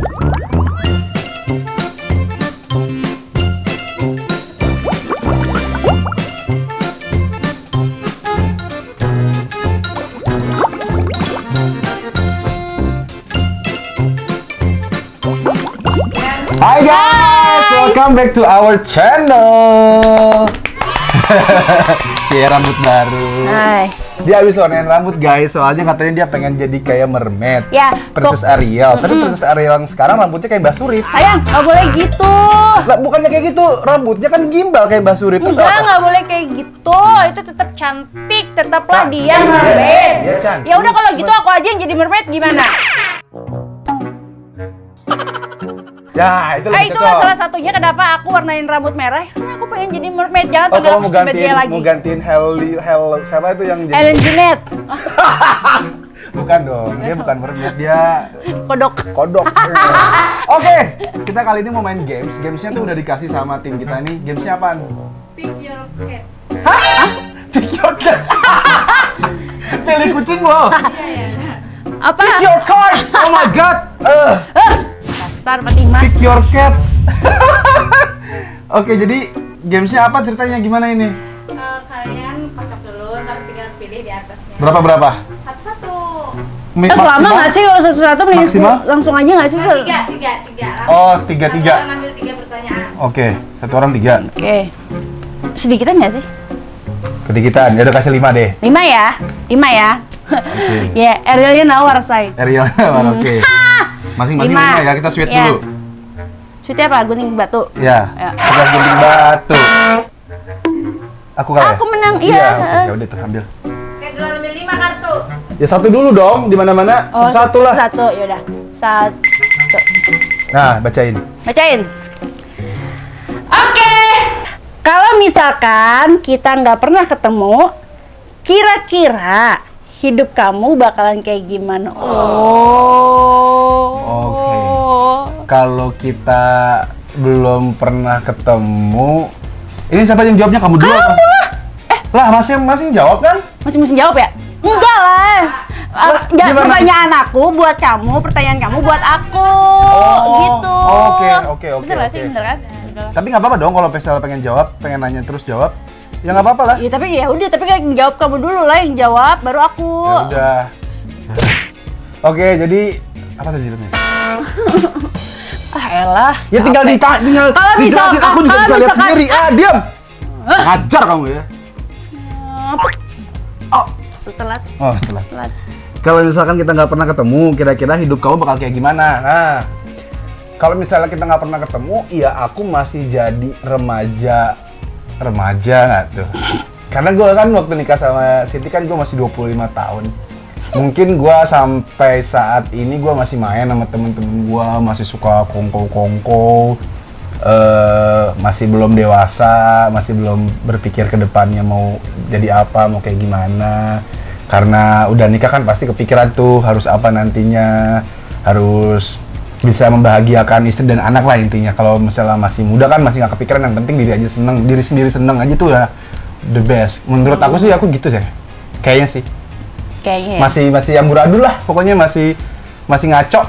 Hai guys, welcome back to our channel. Cie rambut baru. Nice. Dia habis warnain rambut guys, soalnya katanya dia pengen jadi kayak mermaid. Ya. Princess Ariel. Tapi Princess Ariel yang sekarang rambutnya kayak Mbak Surip. Sayang, nggak boleh gitu. Lah, bukannya kayak gitu, rambutnya kan gimbal kayak Mbak Surip. Terus Enggak, apa? nggak boleh kayak gitu. Itu tetap cantik, tetaplah Cantik. dia mermaid. Dia cantik. Ya udah kalau gitu aku aja yang jadi mermaid gimana? Ya, itu lebih Itu cocok. salah satunya kenapa aku warnain rambut merah. Karena aku pengen jadi mermaid, jangan Oh, kalau tenggelam mau seperti dia lagi. gantiin siapa itu yang jadi? Ellen Jeanette, Bukan dong, dia bukan mermaid, dia kodok. kodok. Oke, kita kali ini mau main games. Gamesnya tuh udah dikasih sama tim kita nih. Gamesnya apaan? Pick your cat. Pick your cat. Pilih kucing loh. Apa? Pick your cards. Oh my god. Dasar Fatimah. Pick your cats. Oke, jadi gamesnya apa ceritanya gimana ini? Kalian kocok dulu, ntar tinggal pilih di atasnya. Berapa? Satu-satu. Lama nggak sih kalau satu-satu nih? Maksimal? Langsung aja nggak sih? Tiga. Oh, Satu 3. orang ambil 3 pertanyaan. Oke, satu orang 3. Oke. Sedikitan nggak sih? Kedikitan, ya udah kasih 5 deh. 5 ya? 5 ya? Oke. Ya, Arielnya nawar, say. Ariel, oke. Masing-masing Lima. 5 ya, kita sweet Ya. dulu. Sweetnya apa? Gunting batu. Ya, Ya. kita gunting batu. Aku kalah. Aku menang, Iya. iya. Oke, ya udah tuh ambil. Oke, dulu ambil 5 kartu. Ya satu dulu dong, di mana-mana. Oh, Satu lah. Satu, yaudah. Satu. Nah, bacain. Bacain. Oke. Kalau misalkan kita nggak pernah ketemu, kira-kira hidup kamu bakalan kayak gimana? Oke. Kalau kita belum pernah ketemu, ini siapa yang jawabnya? Kamu dulu apa? Lah, masing-masing jawab kan? Masing-masing jawab ya? Enggak lah. gimana? Pertanyaan aku buat kamu, pertanyaan kamu buat aku. Gitu. Oke. Bener gak sih? Bener kan? Bener. Tapi nggak apa-apa dong kalau Pesel pengen jawab, pengen nanya terus jawab. Ya nggak apa-apa lah. Ya tapi ya udah, tapi kan jawab kamu dulu lah yang jawab, baru aku. Ya udah. Oke, jadi apa tadi itu? Ah elah. Ya tinggal tinggal Kalau dijelasin, misalkan- aku juga kalau bisa lihat misalkan- sendiri. Diam. Ngajar kamu ya. Oh, Telat. telat. Kalau misalkan kita nggak pernah ketemu, kira-kira hidup kamu bakal kayak gimana? Nah, kalau misalnya kita nggak pernah ketemu, ya aku masih jadi remaja nggak tuh? Karena gue kan waktu nikah sama Siti kan gue masih 25 tahun. Mungkin gue sampai saat ini gue masih main sama temen-temen gue, masih suka kongko-kongko, masih belum dewasa, masih belum berpikir ke depannya mau jadi apa, mau kayak gimana. Karena udah nikah kan pasti kepikiran tuh harus apa nantinya, harus bisa membahagiakan istri dan anak lah intinya. Kalau misalnya masih muda kan masih nggak kepikiran, yang penting diri aja seneng, diri sendiri seneng aja tuh ya the best. Menurut aku sih, aku gitu sih, kayaknya sih. Kayaknya. Ya. Masih amburadul lah, pokoknya masih ngaco.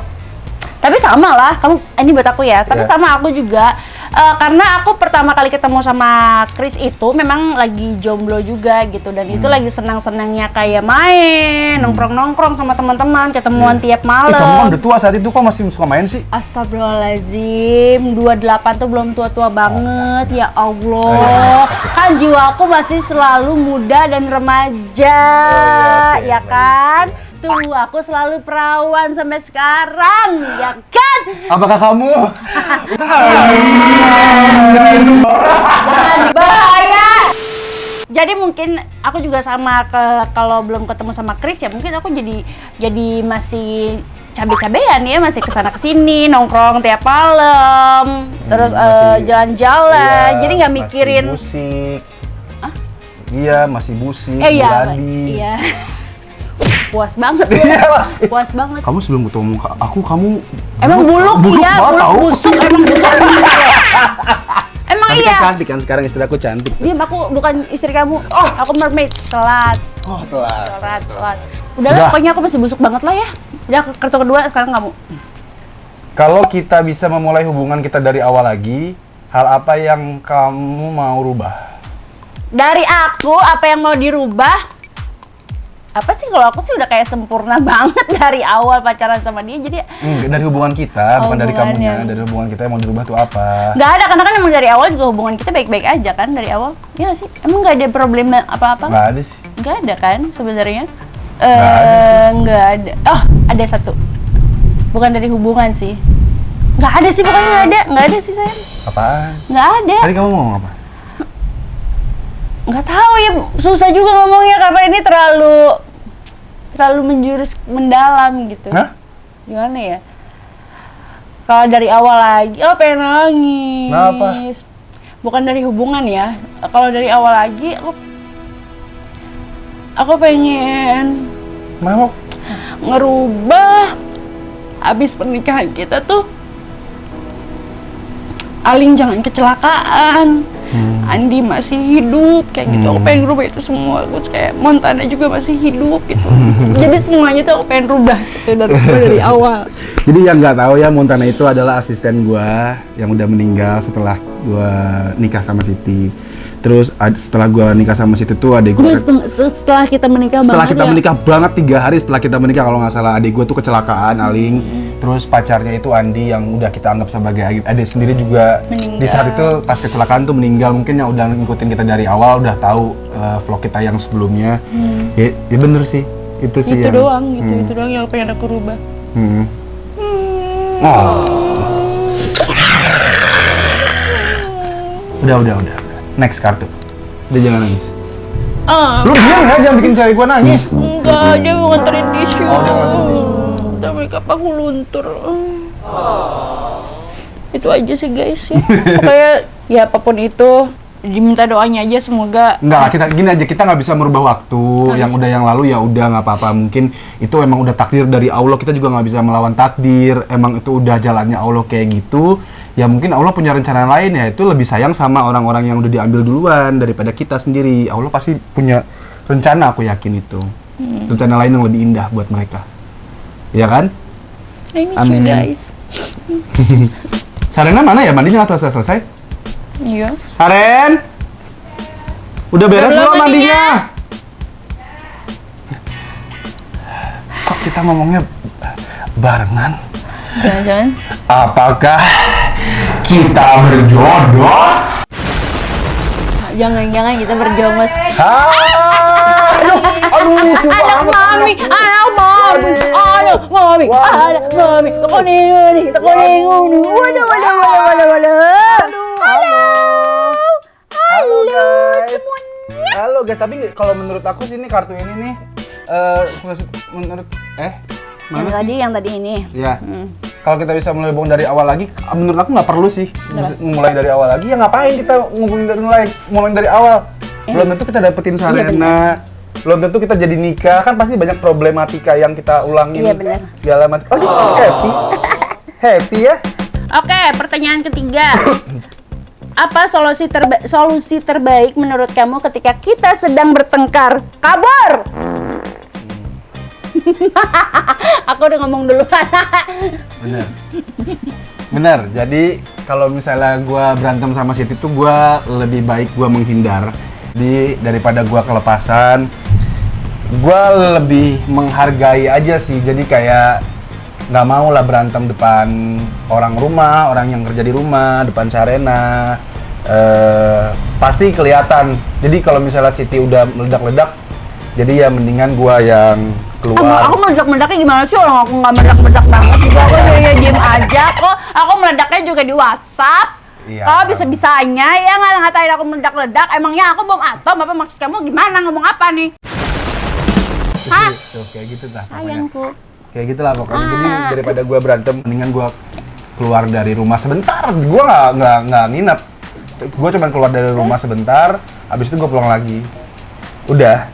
Tapi sama lah, kamu ini buat aku ya. Tapi Iya. sama aku juga, karena aku pertama kali ketemu sama Chris itu memang lagi jomblo juga gitu, dan itu lagi senang-senangnya kayak main, nongkrong-nongkrong sama teman-teman, ketemuan tiap Kamu kan malam. udah tua saat itu, kok masih suka main sih? Astagfirullahaladzim, 28 tuh belum tua-tua banget, ya Oh, Allah. Kan jiwa aku masih selalu muda dan remaja, Oke. ya kan? Tuh, aku selalu perawan sampai sekarang, ya kan? Apakah kamu? Jangan bahaya. Jadi mungkin aku juga sama kalau belum ketemu sama Chris ya, mungkin aku jadi masih cabe-cabean ya, masih kesana kesini nongkrong tiap malam, terus Masih- jalan-jalan, Iya, jadi nggak mikirin. masih busik. Iya, masih busik, Iya, berani. iya. Puas banget, Iya lah. puas banget. Kamu sebelum ketemu aku, kamu Emang buluk iya, banget buluk tau. busuk, emang busuk. Emang Tapi iya. kan cantik kan, sekarang istri aku cantik. Diam, aku bukan istri kamu. Aku mermaid. Telat. Oh, telat. Telat. Udahlah, Udah. pokoknya aku masih busuk banget lah ya. Udah, kartu kedua sekarang kamu. Kalau kita bisa memulai hubungan kita dari awal lagi, hal apa yang kamu mau rubah? Dari aku, apa yang mau dirubah? Apa sih, kalau aku sih udah kayak sempurna banget dari awal pacaran sama dia, jadi Dari hubungan kita, bukan dari kamunya. hubungannya. Dari hubungan kita yang mau dirubah tuh apa? nggak ada, karena kan emang dari awal juga hubungan kita baik-baik aja kan dari awal. Iya nggak sih? Emang nggak ada problem apa-apa? Nggak ada sih. Nggak ada kan sebenarnya? Nggak ada Nggak ada. Oh, ada satu. Bukan dari hubungan sih. Nggak ada sih, pokoknya nggak ada sih sayang. Apaan? Nggak ada. Tadi kamu ngomong apa? Nggak tahu ya, susah juga ngomongnya karena ini terlalu menjurus mendalam gitu. Hah? Gimana ya? Kalau dari awal lagi, pengen nangis. Kenapa? Bukan dari hubungan ya. Kalau dari awal lagi, aku pengen Mau? ngerubah habis pernikahan kita tuh. Aling jangan kecelakaan. Andi masih hidup kayak gitu. Aku pengen rubah itu semua. Terus kayak Montana juga masih hidup gitu. Jadi semuanya tuh aku pengen rubah gitu dari awal. Jadi yang nggak tahu ya, Montana itu adalah asisten gua yang udah meninggal setelah gua nikah sama Siti. Terus setelah gua nikah sama Siti tuh adik gua Setelah kita menikah setelah banget kita ya. menikah banget 3 hari setelah kita menikah kalau nggak salah, adik gua tuh kecelakaan, Aling. Terus pacarnya itu Andi yang udah kita anggap sebagai adik sendiri juga Meninggal. di saat itu pas kecelakaan tuh meninggal. Mungkin yang udah ngikutin kita dari awal udah tahu vlog kita yang sebelumnya. Ya bener sih, itu sih Itu yang doang gitu, itu doang yang pengen aku rubah. Oh. Udah. Next kartu. Udah jangan nangis. Lu diam ya, jangan bikin cewek gua nangis. Enggak, dia mau nganterin tisu. Oh, dia mau nganterin tisu. Udah makeup aku luntur. Itu aja sih guys ya. Pokoknya ya apapun itu, diminta doanya aja semoga. Enggak lah, kita gini aja, kita nggak bisa merubah waktu. Yang udah yang lalu ya udah, nggak apa-apa. Mungkin itu emang udah takdir dari Allah, kita juga nggak bisa melawan takdir. Emang itu udah jalannya Allah kayak gitu. Ya mungkin Allah punya rencana lain, ya itu lebih sayang sama orang-orang yang udah diambil duluan daripada kita sendiri. Allah pasti punya rencana, aku yakin itu. Rencana lain yang lebih indah buat mereka. Iya kan? I miss Amin. you guys. Sarena mana ya, mandinya nggak selesai? Iya. Saren, udah beres Udah belum belum mandinya? mandinya? Kok kita ngomongnya barengan? Jangan-jangan. Apakah kita berjodoh? Jangan-jangan kita berjongos. Aduh, lucu Anak banget. mami, anak mami, anak mami, anak mami. Teko nih, waduh. Halo guys. semuanya. Halo guys, tapi kalau menurut aku sih ini kartu ini nih, menurut mana sih? Yang tadi ini. Ya. Kalau kita bisa mulai hubungan dari awal lagi, menurut aku nggak perlu sih mulai dari awal lagi. Ya ngapain kita ngubungin dari mulai dari awal? Belum tentu kita dapetin Sarena, belum tentu kita jadi nikah. Kan pasti banyak problematika yang kita ulangin. Iya, benar. Segala macam. Oh, happy ya? Oke, pertanyaan ketiga. Apa solusi terbaik menurut kamu ketika kita sedang bertengkar? Kabur! Aku udah ngomong duluan. Bener. Jadi kalau misalnya gua berantem sama Siti tuh gua lebih baik gua menghindar daripada gua kelepasan. Gua lebih menghargai aja sih. Jadi kayak nggak mau lah berantem depan orang rumah, orang yang kerja di rumah, depan Sarena. Pasti kelihatan. Jadi kalau misalnya Siti udah meledak-ledak, jadi ya mendingan gua yang keluar. Aku meledak-meledaknya gimana sih? Orang aku nggak meledak-meledak banget juga. Aku ya diem aja kok. Aku meledaknya juga di WhatsApp. Iya. Kalau bisa-bisanya ya ngatain aku meledak-ledak. Emangnya aku bom atom? Apa maksud kamu gimana? Ngomong apa nih? Hah? Tuh, kayak gitu lah pokoknya. Sayangku. Kayak gitulah pokoknya. Jadi daripada gua berantem, mendingan gua keluar dari rumah sebentar. Gua nggak nginep. Gua cuma keluar dari rumah sebentar, habis itu gua pulang lagi. Udah.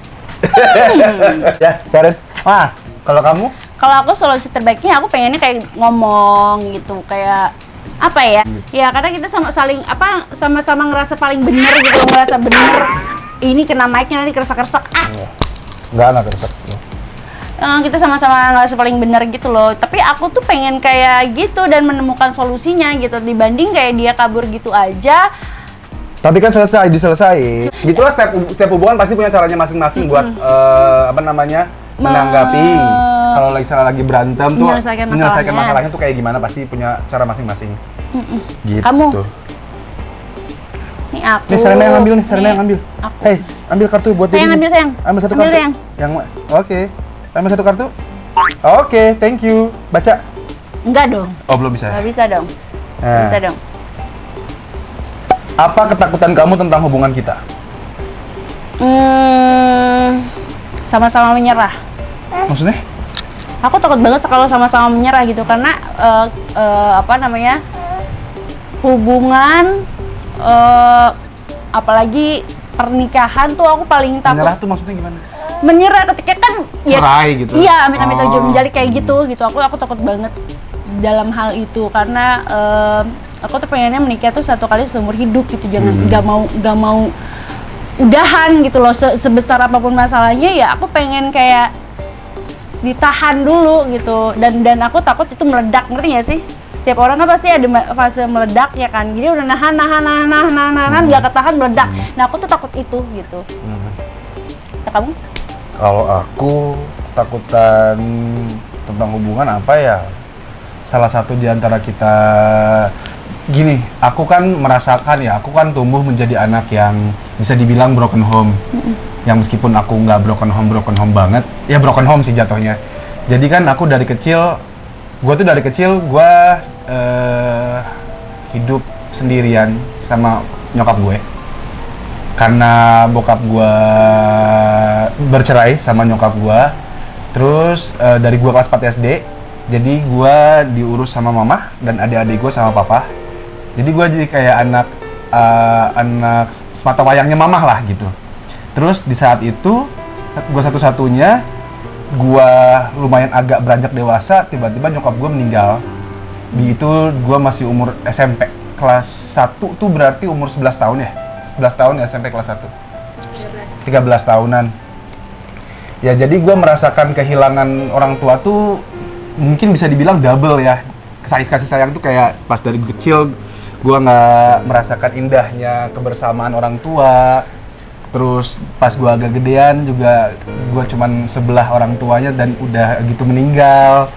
Ya, Karen. Wah, kalau kamu? Kalau aku solusi terbaiknya aku pengennya kayak ngomong gitu, kayak apa ya? Ya karena kita sama-sama ngerasa paling bener gitu, ngerasa bener. Ini kena mic-nya nanti keresak-keresak. Nggak keresek. kita sama-sama nggak paling benar gitu loh. Tapi aku tuh pengen kayak gitu dan menemukan solusinya gitu, dibanding kayak dia kabur gitu aja. Tapi kan diselesai. Gitulah setiap hubungan pasti punya caranya masing-masing buat menanggapi. Kalau lagi berantem tuh menyelesaikan masalahnya tuh kayak gimana, pasti punya cara masing-masing. Gitu. Kamu? Nih aku. Nih Serena yang ambil nih, Serena yang ambil. Aku. Hei, ambil kartu buat dia. Ambil sayang. Ambil satu Ambil, kartu. sayang. Oke. Ambil satu kartu. Oke, thank you. Baca. Enggak dong. Oh, belum bisa. Nggak bisa dong. Nah. Bisa dong. Apa ketakutan kamu tentang hubungan kita? Sama-sama menyerah. Maksudnya? Aku takut banget kalau sama-sama menyerah gitu, karena hubungan apalagi pernikahan tuh aku paling takut. Menyerah tuh maksudnya gimana? Menyerah ketika kan cerai gitu. Iya, amit-amit aja menjadi kayak gitu. Aku takut banget dalam hal itu, karena aku tuh pengennya menikah tuh satu kali seumur hidup gitu, jangan nggak mau udahan gitu loh. Sebesar apapun masalahnya ya aku pengen kayak ditahan dulu gitu, dan aku takut itu meledak, ngerti gak sih? Setiap orang kan pasti ada fase meledak ya kan, jadi udah nahan nggak ketahan meledak. Nah aku tuh takut itu gitu. Ya, kamu? Kalau aku ketakutan tentang hubungan apa ya? Salah satu di antara kita, gini, aku kan merasakan ya, aku kan tumbuh menjadi anak yang bisa dibilang broken home. Yang meskipun aku nggak broken home banget, ya broken home sih jatuhnya. Jadi kan aku dari kecil, gue hidup sendirian sama nyokap gue. Karena bokap gue bercerai sama nyokap gue. Terus dari gue kelas 4 SD, jadi gue diurus sama mama dan adik-adik gue sama papa. Jadi gue jadi kayak anak semata wayangnya mamah lah gitu. Terus di saat itu gue satu-satunya, gue lumayan agak beranjak dewasa, tiba-tiba nyokap gue meninggal. Di itu gue masih umur SMP kelas 1 tuh berarti umur 11 tahun ya? 11 tahun ya SMP kelas 1? 13 tahunan. Ya jadi gue merasakan kehilangan orang tua tuh mungkin bisa dibilang double ya. Kasih sayang tuh kayak pas dari kecil gue nggak merasakan indahnya kebersamaan orang tua. Terus pas gue agak gedean juga gue cuman sebelah orang tuanya dan udah gitu meninggal.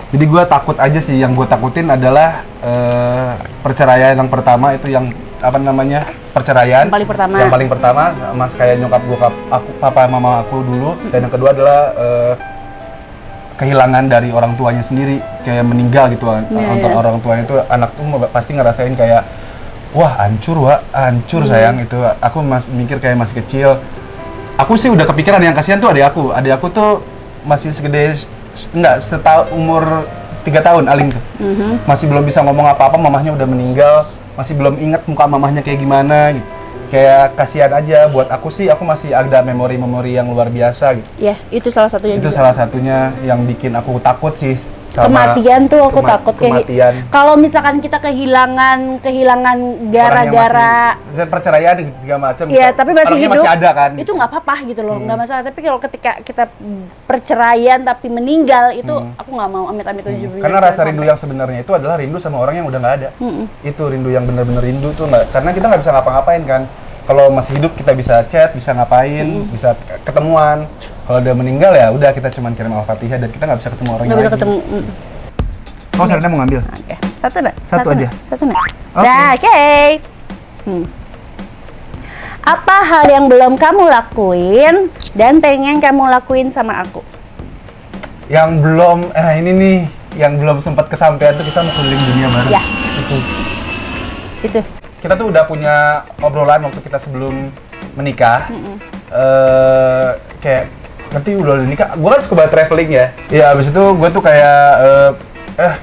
Jadi gue takut aja sih, yang gue takutin adalah perceraian yang pertama itu, yang perceraian yang paling pertama sama kayak nyokap gue, papa mama aku dulu. Dan yang kedua adalah kehilangan dari orang tuanya sendiri, kayak meninggal gitu. Untuk orang tuanya itu, anak tuh pasti ngerasain kayak wah hancur sayang. Itu aku mikir kayak masih kecil. Aku sih udah kepikiran, yang kasihan tuh adik aku tuh masih segede umur 3 tahun Aling tuh. Masih belum bisa ngomong apa-apa, mamahnya udah meninggal, masih belum inget muka mamahnya kayak gimana gitu. Kayak kasihan aja. Buat aku sih, aku masih ada memori-memori yang luar biasa gitu. Iya, itu salah satunya. Itu juga salah satunya yang bikin aku takut sih. Kematian tuh aku takut. Kematian. Kalau misalkan kita kehilangan gara-gara perceraian gitu segala macam. Iya, tapi masih hidup. Masih ada kan. Itu nggak apa-apa gitu loh, nggak masalah. Tapi kalau ketika kita perceraian tapi meninggal, itu aku nggak mau, amit-amit juga. Karena rasa rindu yang sebenarnya itu adalah rindu sama orang yang udah nggak ada. Itu rindu yang benar-benar rindu tuh nggak. Karena kita nggak bisa ngapa-ngapain kan. Kalau masih hidup kita bisa chat, bisa ngapain, bisa ketemuan. Kalau udah meninggal ya udah, kita cuma kirim Al-Fatihah dan kita nggak bisa ketemu orangnya lagi. Nggak bisa ketemu. Oh, Serena mau ngambil? Oke. Satu aja. Satu nak. Oke. Apa hal yang belum kamu lakuin dan pengen kamu lakuin sama aku? Yang belum, ini nih, yang belum sempat kesampaian tuh, kita mau keliling dunia bareng. Ya. Itu. Kita tuh udah punya obrolan waktu kita sebelum menikah. Kayak nanti udah nikah, gue kan suka banget traveling ya. Ya abis itu gue tuh kayak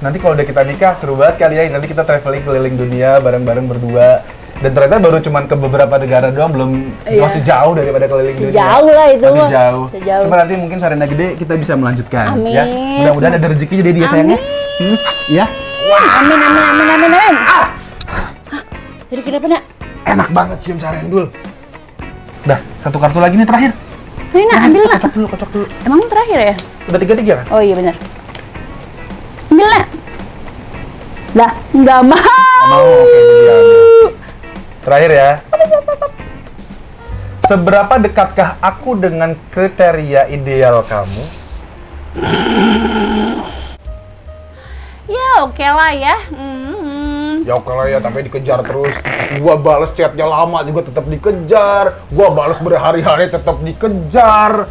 nanti kalau udah kita nikah seru banget kali ya, nanti kita traveling keliling dunia bareng-bareng berdua. Dan ternyata baru cuman ke beberapa negara doang, belum masih jauh daripada keliling dunia. Jauh lah itu. Masih jauh. Cuma nanti mungkin Sarena gede kita bisa melanjutkan. Amin. Ya. Mudah-mudahan ada rezekinya jadi dia sayangnya. Ya. Amin. Jadi kenapa nak? Enak banget cium Sarendul. Dah, satu kartu lagi nih terakhir. Ini nak, ambil nak. Kocok dulu. Emang terakhir ya? Udah 3-3 kan? Oh iya benar. Ambil nak. Dah, nggak mau. Oke, jadi ambil. Terakhir ya. Seberapa dekatkah aku dengan kriteria ideal kamu? Ya oke lah ya. Ya oke lah ya, tapi dikejar terus. Gua bales chatnya lama juga tetap dikejar. Gua bales berhari-hari tetap dikejar.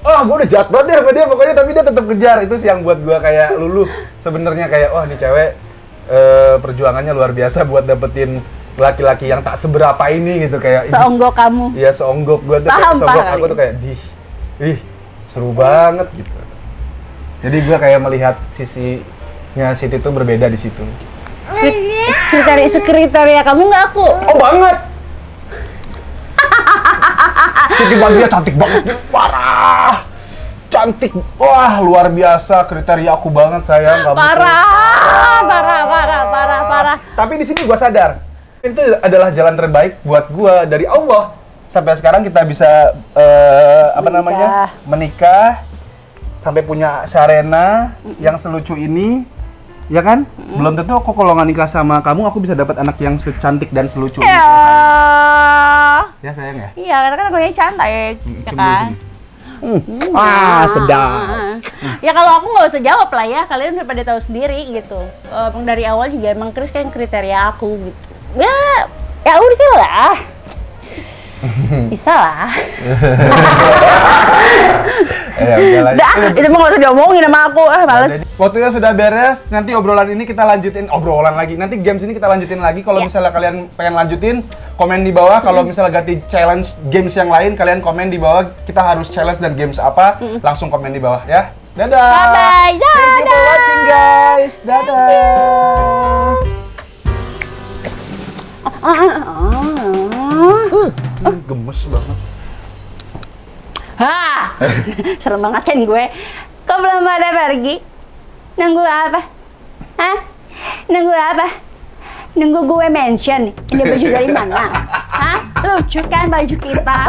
Gua udah jahat banget deh sama dia pokoknya, tapi dia tetap kejar. Itu sih yang buat gua kayak luluh. Sebenarnya kayak, wah nih cewek perjuangannya luar biasa buat dapetin laki-laki yang tak seberapa ini gitu kayak. Seonggok kamu. Iya, seonggok gua tuh kayak, Sampah seonggok kali. aku tuh kayak, ih, seru banget gitu. Jadi gua kayak melihat sisinya Siti tuh berbeda di situ. Kriteria kamu nggak aku. Oh banget. Siti Badriah cantik banget, parah. Cantik, wah luar biasa, kriteria aku banget sayang. Kamu tuh. Parah. Tapi di sini gua sadar, itu adalah jalan terbaik buat gua dari Allah. Sampai sekarang kita bisa menikah, sampai punya Sharena yang selucu ini, ya kan? Belum tentu aku kalau nggak nikah sama kamu, aku bisa dapat anak yang secantik dan selucu ini. Ya sayang ya. Iya, karena kan aku cantik, ya Sini, kan? sini. Sedap. Ya kalau aku nggak usah jawab lah ya, kalian udah pada tahu sendiri gitu. Dari awal juga emang Chris kan kriteria aku gitu. Ya udah lah. Bisa lah. Dah, itu mah nggak usah diomongin sama aku, males. Waktunya sudah beres, nanti obrolan ini kita lanjutin, obrolan lagi. Nanti games ini kita lanjutin lagi. Kalau misalnya kalian pengen lanjutin, komen di bawah. Kalau misalnya ganti challenge games yang lain, kalian komen di bawah. Kita harus challenge dan games apa, langsung komen di bawah ya. Dadah! Bye-bye! Thank you for watching guys! Dadah! Gemes banget. Serem banget kan gue. Kok belum pada pergi? Nunggu apa? Hah? Nunggu apa? Nunggu gue mention. Ini baju dari mana? Hah? Lucu kan baju kita?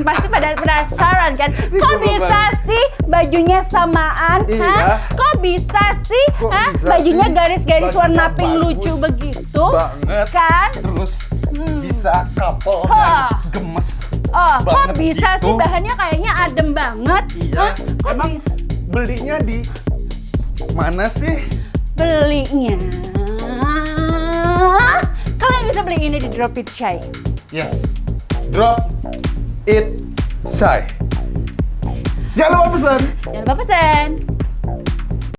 Pasti pada penasaran kan? Kok bisa sih bajunya samaan? Hah? Kok bisa sih? Hah? Bajunya garis-garis warna pink lucu begitu? Banget. Kan? Terus bisa couple gemes. Kok bisa sih bahannya kayaknya adem banget? Iya. Hah? Kok Emang belinya di mana sih? belinya? Kalian bisa beli ini di Drop It Shy. Yes. Drop it Shy. Jangan lupa pesan. Jangan lupa pesan.